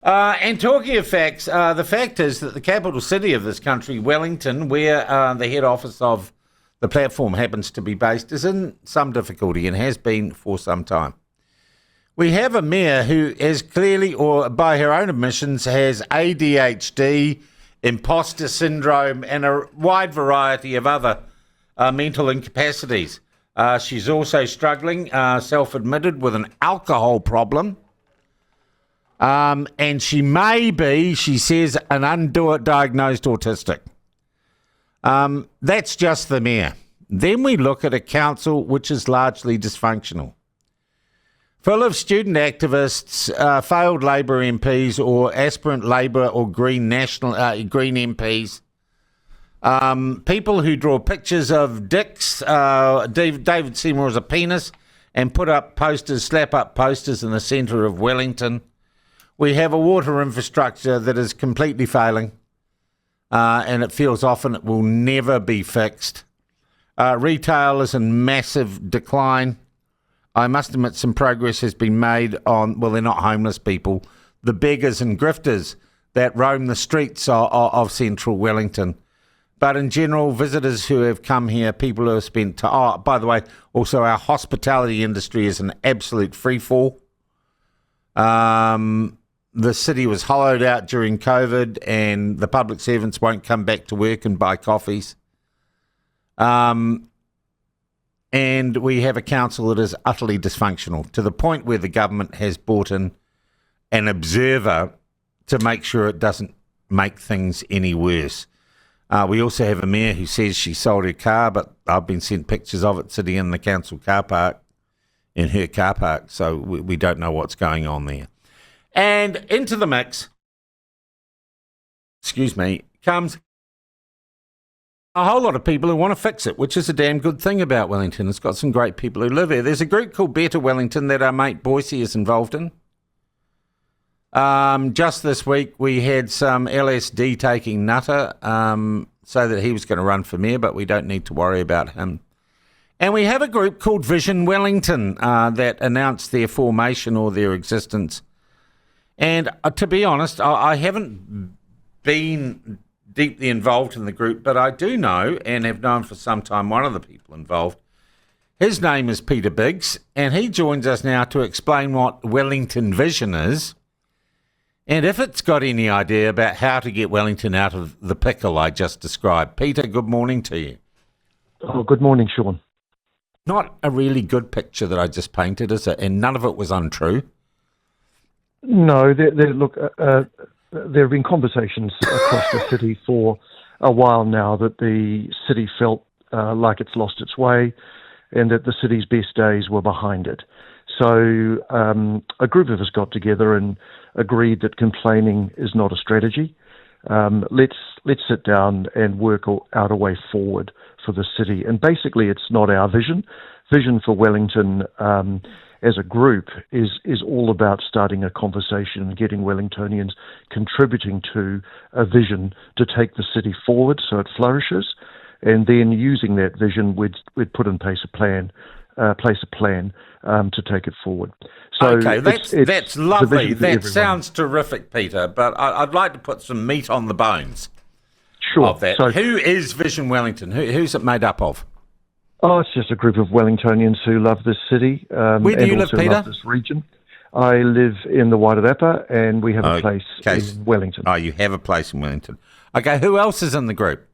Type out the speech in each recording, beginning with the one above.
And talking of facts, the fact is that the capital city of this country, Wellington, where the head office of the platform happens to be based, is in some difficulty and has been for some time. We have a mayor who is clearly, or by her own admissions, has ADHD, imposter syndrome, and a wide variety of other mental incapacities. She's also struggling, self-admitted, with an alcohol problem. And she may be, she says, an undiagnosed autistic. That's just the mayor. Then we look at a council which is largely dysfunctional, full of student activists, failed Labor MPs or aspirant Labor or Green Green MPs, people who draw pictures of dicks, David Seymour as a penis, and put up posters, slap up posters in the centre of Wellington. We have a water infrastructure that is completely failing, and it feels often it will never be fixed. Retail is in massive decline. I must admit some progress has been made on, well, they're not homeless people, the beggars and grifters that roam the streets of central Wellington. But in general, visitors who have come here, people who have spent time. Oh, by the way, also our hospitality industry is an absolute freefall. The city was hollowed out during COVID, and the public servants won't come back to work and buy coffees. And we have a council that is utterly dysfunctional, to the point where the government has brought in an observer to make sure it doesn't make things any worse. We also have a mayor who says she sold her car, but I've been sent pictures of it sitting in the council car park, in her car park, so we don't know what's going on there. And into the mix, comes a whole lot of people who want to fix it, which is a damn good thing about Wellington. It's got some great people who live here. There's a group called Better Wellington that our mate Boise is involved in. Just this week, we had some LSD taking nutter, so that he was going to run for mayor, but we don't need to worry about him. And we have a group called Vision Wellington that announced their formation or their existence. And to be honest, I haven't been deeply involved in the group, but I do know, and have known for some time, one of the people involved. His name is Peter Biggs, and he joins us now to explain what Wellington Vision is, and if it's got any idea about how to get Wellington out of the pickle I just described. Peter, good morning to you. Oh, good morning, Sean. Not a really good picture that I just painted, is it? And none of it was untrue. No, there have been conversations across the city for a while now that the city felt like it's lost its way and that the city's best days were behind it. So a group of us got together and agreed that complaining is not a strategy. Let's sit down and work out a way forward for the city. And basically, it's not our vision. Vision for Wellington as a group is all about starting a conversation and getting Wellingtonians contributing to a vision to take the city forward so it flourishes, and then using that vision, we'd put in place a plan to take it forward. So okay, that's lovely. That sounds terrific, Peter. But I'd like to put some meat on the bones of that. So, who is Vision Wellington? Who's it made up of? Oh, it's just a group of Wellingtonians who love this city. Where do you live, Peter? Love this region. I live in the Wairarapa, and we have a place in Wellington. Oh, you have a place in Wellington. Okay, who else is in the group?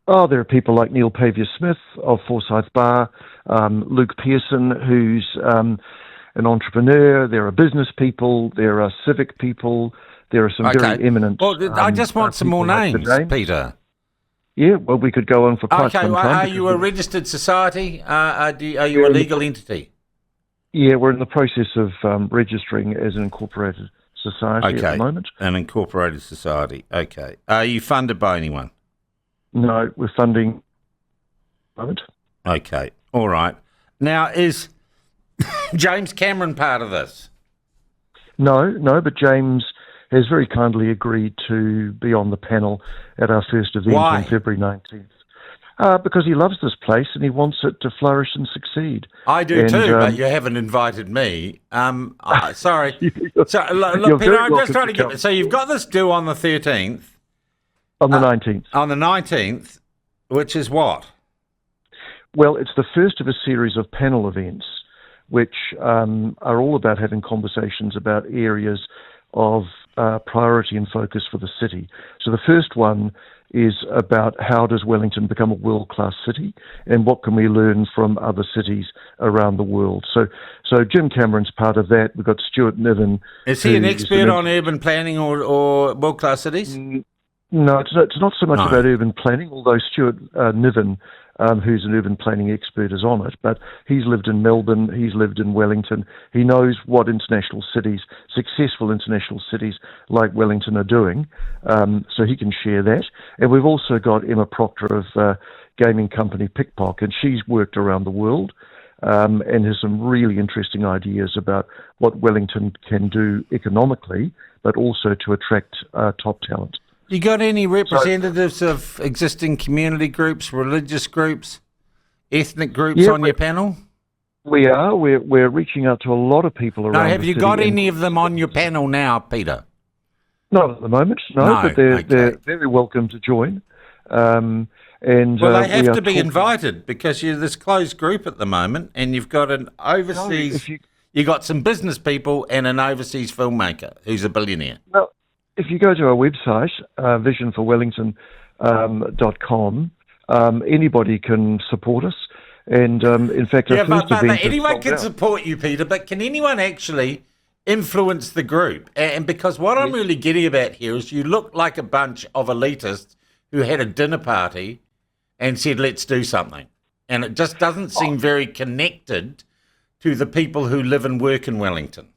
Oh, there are people like Neil Pavia-Smith of Forsyth Bar, Luke Pearson, who's an entrepreneur. There are business people. There are civic people. There are some very eminent. Well, I just want some more names, Peter. Yeah, well, we could go on for quite some time. Are you a registered society? Are you a legal entity? Yeah, we're in the process of registering as an incorporated society at the moment. An incorporated society. Okay. Are you funded by anyone? No, we're funding at the moment. Okay. All right. Now, is James Cameron part of this? No, but James has very kindly agreed to be on the panel at our first event on February 19th. Because he loves this place and he wants it to flourish and succeed. I do too, but you haven't invited me. Sorry. Look, You're Peter, very I'm just welcome trying to to get... come. So you've got this due on the 13th. On the 19th. On the 19th, which is what? Well, it's the first of a series of panel events, which are all about having conversations about areas of priority and focus for the city. So the first one is about how does Wellington become a world-class city, and what can we learn from other cities around the world. So Jim Cameron's part of that. We've got Stuart Niven. Is he an expert on urban planning or world-class cities? No, it's not so much about urban planning, although Stuart Niven, who's an urban planning expert, is on it. But he's lived in Melbourne, he's lived in Wellington. He knows what international cities, successful international cities like Wellington are doing, so he can share that. And we've also got Emma Proctor of gaming company Pickpock, and she's worked around the world and has some really interesting ideas about what Wellington can do economically, but also to attract top talent. You got any representatives of existing community groups, religious groups, ethnic groups on your panel? We are. We're reaching out to a lot of people around. No, have you got any of them on your panel now, Peter? Not at the moment, no, but they're very welcome to join. Well, they have to be invited because you're this closed group at the moment, and you've got an overseas. You got some business people and an overseas filmmaker who's a billionaire. Well, if you go to our website, visionforwellington.com, anybody can support us. And in fact, but anyone can support you, Peter. But can anyone actually influence the group? And because what I'm really getting about here is you look like a bunch of elitists who had a dinner party and said, "Let's do something," and it just doesn't seem very connected to the people who live and work in Wellington.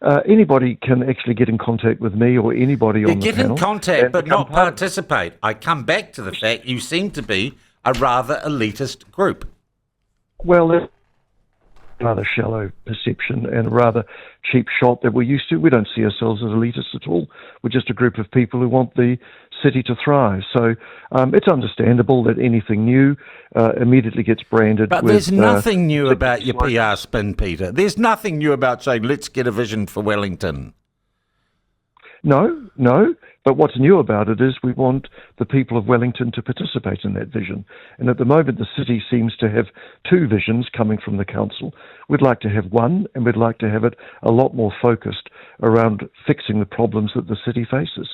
Anybody can actually get in contact with me or anybody on the panel. Get in contact, but not participate. I come back to the fact you seem to be a rather elitist group. Well, that's a rather shallow perception and a rather cheap shot that we're used to. We don't see ourselves as elitists at all. We're just a group of people who want the city to thrive. So it's understandable that anything new immediately gets branded. But there's nothing new about your PR spin, Peter. There's nothing new about saying, let's get a vision for Wellington. No. But what's new about it is we want the people of Wellington to participate in that vision. And at the moment, the city seems to have two visions coming from the council. We'd like to have one, and we'd like to have it a lot more focused around fixing the problems that the city faces.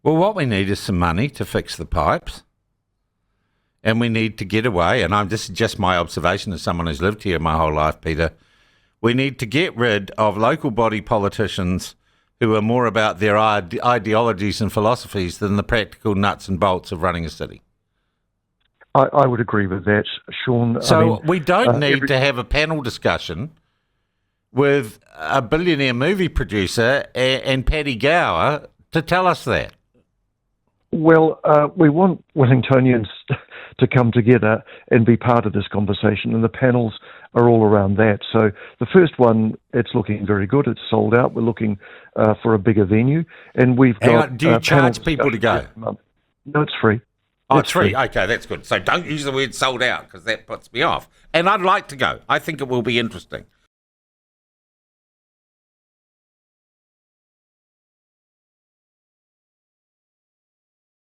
Well, what we need is some money to fix the pipes. And we need to get away, and this is just my observation as someone who's lived here my whole life, Peter. We need to get rid of local body politicians who are more about their ideologies and philosophies than the practical nuts and bolts of running a city. I would agree with that, Sean. So we don't need to have a panel discussion with a billionaire movie producer and Paddy Gower to tell us that. Well, we want Wellingtonians to come together and be part of this conversation, and the panels are all around that. So the first one, it's looking very good. It's sold out. We're looking for a bigger venue, and we've got. Do you charge people to go? No, it's free. Oh, it's free. Okay, that's good. So don't use the word sold out because that puts me off. And I'd like to go. I think it will be interesting.